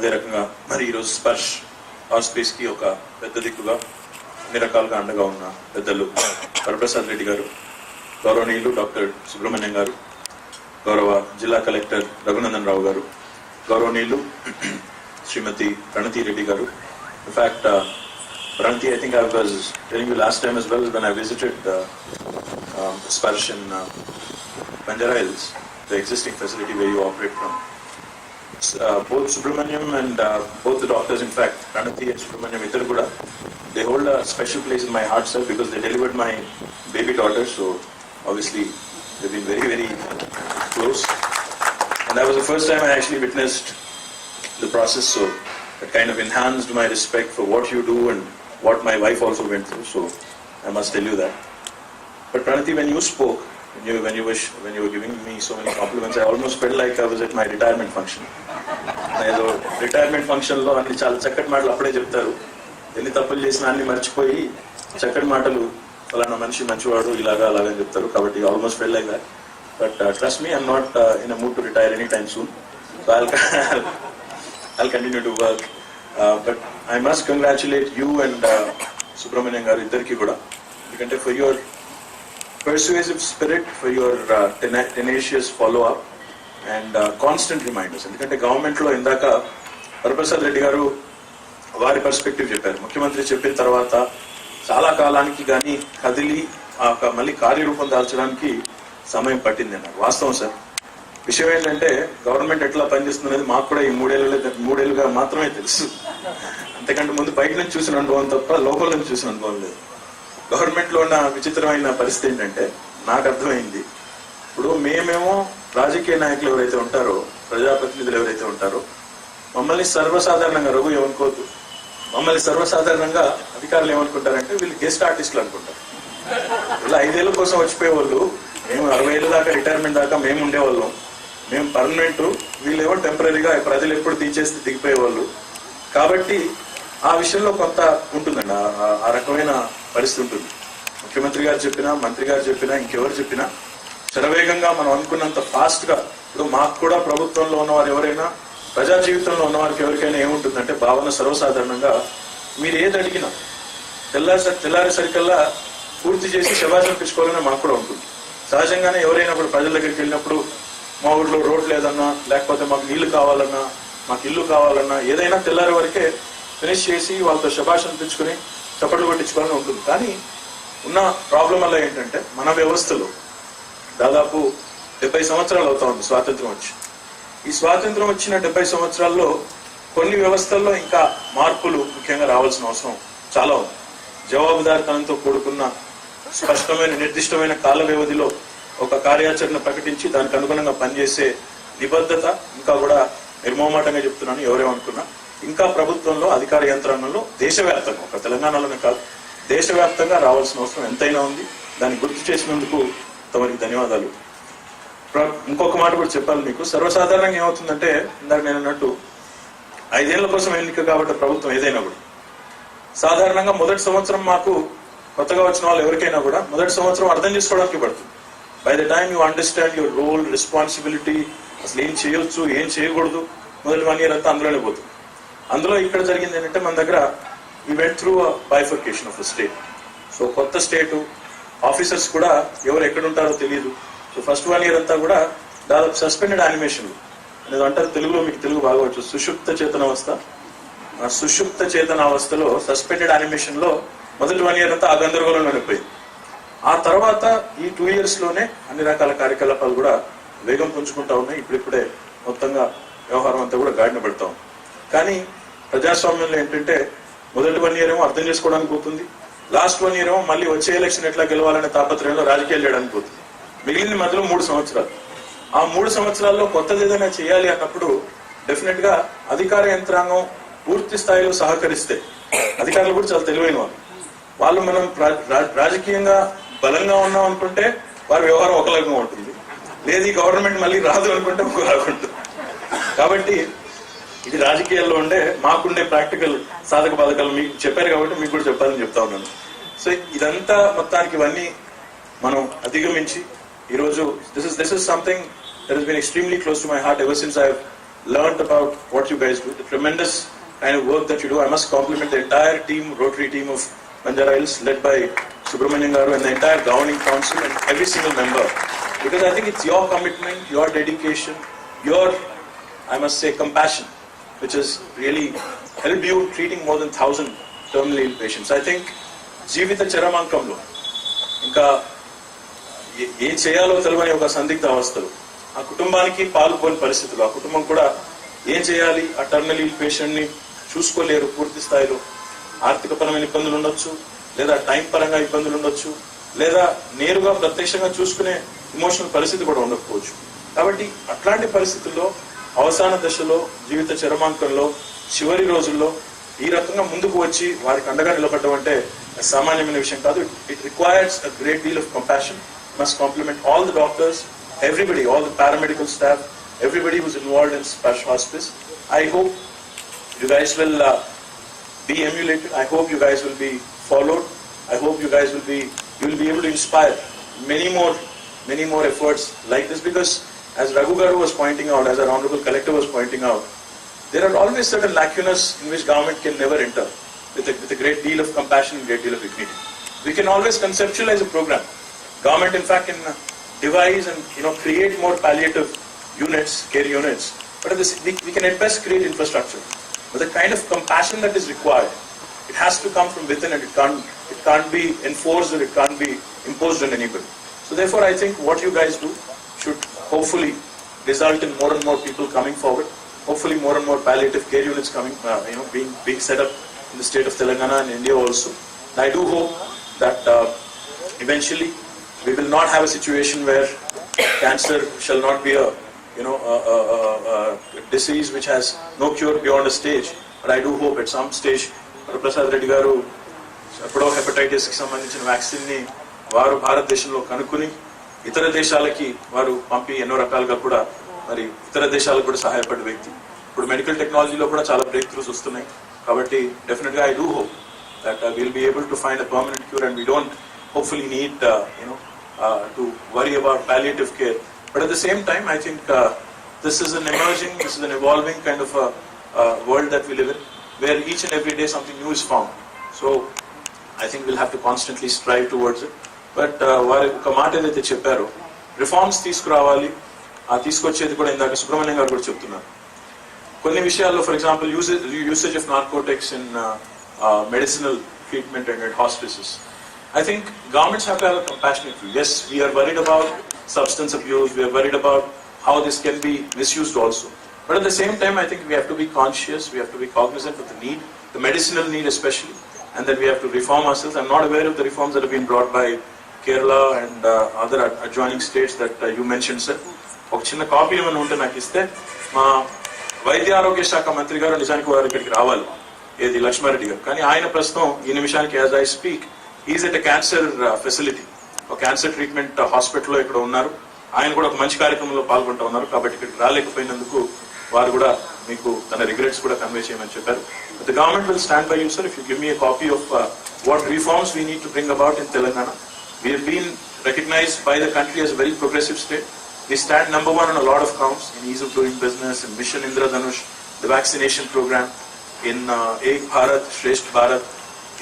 అదే రకంగా మరి ఈరోజు స్పర్శ్ హాస్పిస్కి ఒక పెద్ద దిక్కుగా అన్ని రకాలుగా అండగా ఉన్న పెద్దలు వరప్రసాద్ రెడ్డి గారు, గౌరవనీయులు డాక్టర్ సుబ్రహ్మణ్యం గారు, గౌరవ జిల్లా కలెక్టర్ రఘునందన్ రావు గారు, గౌరవనీయులు శ్రీమతి ప్రణతి రెడ్డి గారు. In fact Pranati, I think I was telling you last time as well when I visited Sparsh in Banjara Hills, the existing facility where you operate from. Both Subramaniam and both the doctors, in fact, Pranati and Subramaniam Itar Kuda, they hold a special place in my heart, sir, because they delivered my baby daughter. So obviously they've been very, very close. And that was the first time I actually witnessed the process. So that kind of enhanced my respect for what you do and what my wife also went through. So I must tell you that. But Pranati, when you spoke, when you were giving me so many compliments, I almost felt like I was at my retirement function. ఏదో retirement function లో అన్ని చాలా చక్కటి మాటలు అప్పుడే చెప్తారు. ఎన్ని తప్పులు చేసినా అన్ని మర్చిపోయి చక్కటి మాటలు ఫలానా మనిషి మంచివాడు ఇలాగా అలాగని చెప్తారు. కాబట్టి almost fell like that. But trust me, I'm not in a mood to retire any time soon. So I'll continue to work. But I must congratulate you and Subramaniam garu iddarki kuda, because for your persuasive spirit, for your tenacious follow up and constant reminders. Endukante government lo indaka Varaprasad Reddy garu vari perspective chepparu. Mukhyamantri cheppina tarvata chaala kaalaniki gaani kadili malli కార్యరూపం దాల్చడానికి సమయం పట్టింది అన్నారు. వాస్తవం sir. విషయం ఏంటంటే government ఎట్లా పనిచేస్తున్నది మాకు కూడా ఈ మూడేళ్లుగా మాత్రమే తెలుసు. అంతకంటే ముందు బయట నుంచి చూసిన అనుభవం తప్ప లోపల నుంచి చూసిన అనుభవం లేదు. గవర్నమెంట్ లో ఉన్న విచిత్రమైన పరిస్థితి ఏంటంటే నాకు అర్థమైంది, ఇప్పుడు మేమేమో రాజకీయ నాయకులు ఎవరైతే ఉంటారో, ప్రజాప్రతినిధులు ఎవరైతే ఉంటారో, మమ్మల్ని సర్వసాధారణంగా రఘు ఏమనుకోవద్దు, మమ్మల్ని సర్వసాధారణంగా అధికారులు ఏమనుకుంటారంటే వీళ్ళు గెస్ట్ ఆర్టిస్టులు అనుకుంటారు. ఇలా 5 ఏళ్ల కోసం వచ్చిపోయే వాళ్ళు, మేము 60 ఏళ్ళ దాకా రిటైర్మెంట్ దాకా మేము ఉండేవాళ్ళం, మేము పర్మనెంట్, వీళ్ళేమో టెంపరీగా ప్రజలు ఎప్పుడు తీసేస్తే దిగిపోయేవాళ్ళు. కాబట్టి ఆ విషయంలో కొంత ఉంటుందండి, ఆ రకమైన పరిస్థితి ఉంటుంది. ముఖ్యమంత్రి గారు చెప్పినా, మంత్రి గారు చెప్పినా, ఇంకెవరు చెప్పినా శరవేగంగా మనం అనుకున్నంత ఫాస్ట్ గా, ఇప్పుడు మాకు కూడా ప్రభుత్వంలో ఉన్నవారు ఎవరైనా, ప్రజా జీవితంలో ఉన్నవారికి ఎవరికైనా ఏముంటుందంటే భావన సర్వసాధారణంగా మీరు ఏది అడిగినా తెల్లారేసరికల్లా పూర్తి చేసి శభాషం పిచ్చుకోవాలని మాకు కూడా ఉంటుంది. సహజంగానే ఎవరైనా కూడా ప్రజల దగ్గరికి వెళ్ళినప్పుడు మా ఊర్లో రోడ్ లేదన్నా, లేకపోతే మాకు నీళ్లు కావాలన్నా, మాకు ఇల్లు కావాలన్నా, ఏదైనా తెల్లారి వరకే ఫినిష్ చేసి వాళ్ళతో శభాషం తెచ్చుకుని చప్పట్లు కొట్టించుకోవాలని ఉంటుంది. కానీ ఉన్న ప్రాబ్లం వల్ల ఏంటంటే మన వ్యవస్థలో దాదాపు 70 సంవత్సరాలు అవుతా ఉంది స్వాతంత్రం వచ్చి. ఈ స్వాతంత్రం వచ్చిన 70 సంవత్సరాల్లో కొన్ని వ్యవస్థల్లో ఇంకా మార్పులు ముఖ్యంగా రావాల్సిన అవసరం చాలా ఉంది. జవాబుదారితనంతో కూడుకున్న స్పష్టమైన నిర్దిష్టమైన కాల వ్యవధిలో ఒక కార్యాచరణ ప్రకటించి దానికి అనుగుణంగా పనిచేసే నిబద్ధత, ఇంకా కూడా నిర్మోమాటంగా చెప్తున్నాను, ఎవరేమనుకున్నా ఇంకా ప్రభుత్వంలో అధికార యంత్రాంగంలో దేశవ్యాప్తంగా, ఒక తెలంగాణలోనే కాదు దేశవ్యాప్తంగా రావాల్సిన అవసరం ఎంతైనా ఉంది. దాన్ని గుర్తు చేసినందుకు తమరికి ధన్యవాదాలు. ఇంకొక మాట కూడా చెప్పాలి మీకు. సర్వసాధారణంగా ఏమవుతుందంటే, ఇందాక నేను అన్నట్టు 5 ఏళ్ల కోసం ఎన్నిక కాబట్టి ప్రభుత్వం ఏదైనా కూడా సాధారణంగా మొదటి సంవత్సరం మాకు కొత్తగా వచ్చిన వాళ్ళు ఎవరికైనా కూడా మొదటి సంవత్సరం అర్థం చేసుకోవడానికి పడుతుంది. By the time you understand your role, responsibility, అసలు ఏం చేయొచ్చు ఏం చేయకూడదు, మొదటి 1 year అంతా అందులోనే పోతుంది. అందులో ఇక్కడ జరిగింది ఏంటంటే, మన దగ్గర we went through a bifurcation of the state. So కొత్త స్టేటు, ఆఫీసర్స్ కూడా ఎవరు ఎక్కడ ఉంటారో తెలియదు. సో ఫస్ట్ 1 year అంతా కూడా దాదాపు సస్పెండెడ్ యానిమేషన్లు అనేది అంటారు తెలుగులో, మీకు తెలుగు బాగా వచ్చు, సుషుప్త చేతనావస్థ. ఆ సుషుప్త చేతనావస్థలో సస్పెండెడ్ యానిమేషన్ లో మొదటి 1 year అంతా ఆ గందరగోళంలో అయిపోయింది. ఆ తర్వాత ఈ 2 years లోనే అన్ని రకాల కార్యకలాపాలు కూడా వేగం పుంజుకుంటా ఉన్నాయి. ఇప్పుడిప్పుడే మొత్తంగా వ్యవహారం అంతా కూడా గాడిన పెడతా ఉంది. కానీ ప్రజాస్వామ్యంలో ఏంటంటే మొదటి 1 year ఏమో అర్థం చేసుకోవడానికి పోతుంది, లాస్ట్ 1 year ఏమో మళ్ళీ వచ్చే ఎలక్షన్ ఎట్లా గెలవాలనే తాపత్రయంలో రాజకీయాలు చేయడానికి పోతుంది. మిగిలిన మధ్యలో 3 సంవత్సరాలు. ఆ 3 సంవత్సరాల్లో కొత్తది ఏదైనా చేయాలి అన్నప్పుడు డెఫినెట్ గా అధికార యంత్రాంగం పూర్తి స్థాయిలో సహకరిస్తే, అధికారులు కూడా చాలా తెలివైన వాళ్ళు మనం రాజకీయంగా బలంగా ఉన్నాం అనుకుంటే వారి వ్యవహారం ఒకలాగా ఉంటుంది, లేదు ఈ గవర్నమెంట్ మళ్ళీ రాదు అనుకుంటే ఒకలాగా ఉంటుంది. కాబట్టి ఇది రాజకీయాల్లో ఉండే మాకుండే ప్రాక్టికల్ సాధక బాధకాలు మీకు చెప్పారు కాబట్టి మీకు కూడా చెప్పాలని చెప్తా ఉన్నాను. సో ఇదంతా మొత్తానికి ఇవన్నీ మనం అధిగమించి ఈరోజు this is something that has been extremely close to my heart ever since I have learned about what you guys do, the tremendous kind of work that you do. I must compliment the entire team, Rotary team of Banjara Hills, led by Subramanian Garu and the entire governing council and every single member. Because I think it's your commitment, your dedication, your, I must say, compassion, which has really helped you treating more than 1,000 terminally ill patients. I think జీవిత చరమాంకంలో ఇంకా ఏం చేయాలో తెలియని ఒక సందిగ్ధ అవస్థలు, ఆ కుటుంబానికి పాల్గొని పరిస్థితులు, ఆ కుటుంబం కూడా ఏం చేయాలి, ఆ టర్మినల్ ఇల్ పేషెంట్ ని చూసుకోలేరు పూర్తి స్థాయిలో. ఆర్థికపరమైన ఇబ్బందులు ఉండొచ్చు, లేదా టైం పరంగా ఇబ్బందులు ఉండొచ్చు, లేదా నేరుగా ప్రత్యక్షంగా చూసుకునే ఇమోషనల్ పరిస్థితి కూడా ఉండకపోవచ్చు. కాబట్టి అట్లాంటి పరిస్థితుల్లో అవసాన దశలో, జీవిత చరమాంకంలో, చివరి రోజుల్లో ఈ రకంగా ముందుకు వచ్చి వారికి అండగా నిలబడడం అంటే సామాన్యమైన విషయం కాదు. It requires a great deal of compassion. Must compliment all the doctors, everybody, all the paramedical staff, everybody who's involved in Sparsh Hospice. I hope you guys will be emulated. I hope you guys will be followed. I hope you guys will be able to inspire many more efforts like this, because as Raghu Garu was pointing out, as our Honorable Collector was pointing out, there are always certain lacunas in which government can never enter with a great deal of compassion and great deal of dignity. We can always conceptualize a program. Government, in fact, can devise and create more palliative units, care units. But we can at best create infrastructure. But the kind of compassion that is required, it has to come from within, and it can't be enforced, or it can't be imposed on anybody. So therefore, I think what you guys do should hopefully result in more and more people coming forward. Hopefully, more and more palliative care units coming, being set up in the state of Telangana and India also. And I do hope that eventually we will not have a situation where cancer shall not be a disease which has no cure beyond a stage. But I do hope at some stage, Prasad Reddy garu ఎప్పుడో hepatitis కి సంబంధించిన vaccine ని వారు భారతదేశంలో కనుక్కుని ఇతర దేశాలకి వారు పంపి ఎన్నో రకాలుగా కూడా మరి ఇతర దేశాలకు కూడా సహాయపడే వ్యక్తి. ఇప్పుడు మెడికల్ టెక్నాలజీలో కూడా చాలా బ్రేక్ త్రూస్ వస్తున్నాయి. కాబట్టి డెఫినెట్ గా I do hope that will be able to find a permanent cure, and we don't hopefully need to worry about palliative care. But at the same time, I think this is an evolving kind of a world that we live in, where each and every day something new is found. So I think we'll have to constantly strive towards it. But వారి ఒక మాట ఏదైతే చెప్పారో, reforms తీసుకురావాలి, ఆ తీసుకొచ్చేది కూడా ఇందాక సుబ్రహ్మణ్యం గారు కూడా చెప్తున్నారు. కొన్ని విషయాల్లో, for example usage of narcotics in medicinal treatment and at hospices. I think governments have to have a compassionate view. Yes, we are worried about substance abuse, we are worried about how this can be misused also. But at the same time, I think we have to be conscious, we have to be cognizant of the need, the medicinal need especially, and then we have to reform ourselves. I'm not aware of the reforms that have been brought by Kerala and other adjoining states that you mentioned, sir. ఒక చిన్న copy ఏమైనా ఉంటే నాకు ఇస్తే, మా వైద్య ఆరోగ్య శాఖ మంత్రి గారు నిజానికి వారు ఇక్కడికి రావాలి, ఏది లక్ష్మారెడ్డి గారు. కానీ ఆయన ప్రస్తుతం ఈ నిమిషానికి as I speak is at a cancer facility, ఒక క్యాన్సర్ ట్రీట్మెంట్ హాస్పిటల్లో ఇక్కడ ఉన్నారు. ఆయన కూడా ఒక మంచి కార్యక్రమంలో పాల్గొంటూ ఉన్నారు. కాబట్టి ఇక్కడికి రాలేకపోయినందుకు వారు కూడా మీకు తన రిగ్రెట్స్ కూడా కన్వే చేయమని చెప్పారు. The government will stand by you, sir, if you give me a copy of what reforms we need to bring about in Telangana. We have been recognized by the country as a very progressive state. We stand number one on a lot of counts, in ease of doing business, in Mission Indradhanush, the vaccination program, in Ek Bharat, Shresth Bharat,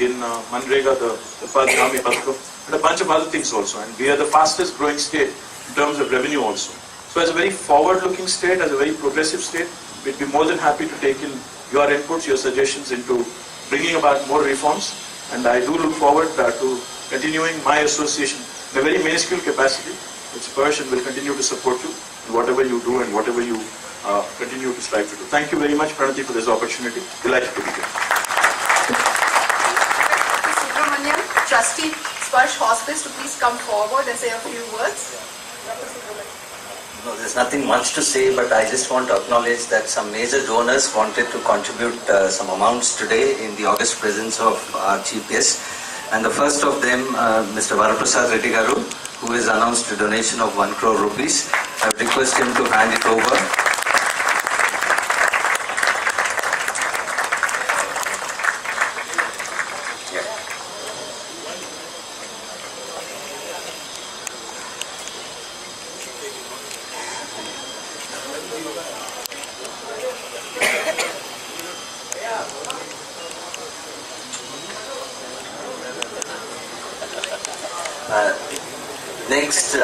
in Manrega, the Padhami Padhakam, and a bunch of other things also. And we are the fastest growing state in terms of revenue also. So as a very forward-looking state, as a very progressive state, we'd be more than happy to take in your inputs, your suggestions into bringing about more reforms. And I do look forward to continuing my association in a very minuscule capacity with Sparsh, and will continue to support you in whatever you do and whatever you continue to strive to do. Thank you very much, Pranati, for this opportunity. Delighted to be here. Subramanian, Trustee Sparsh Hospice, to please come forward and say a few words. No, there's nothing much to say, but I just want to acknowledge that some major donors wanted to contribute some amounts today in the august presence of our Chief Guest. And the first of them, Mr. Varaprasad Reddy Garu, who has announced a donation of 1 crore rupees. I would request him to hand it over. Next,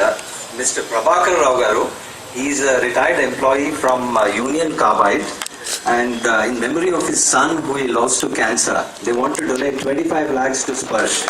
Mr. Prabhakar Rao Garu. He is a retired employee from Union Carbide, and in memory of his son who he lost to cancer, they want to donate 25 lakhs to Sparsh.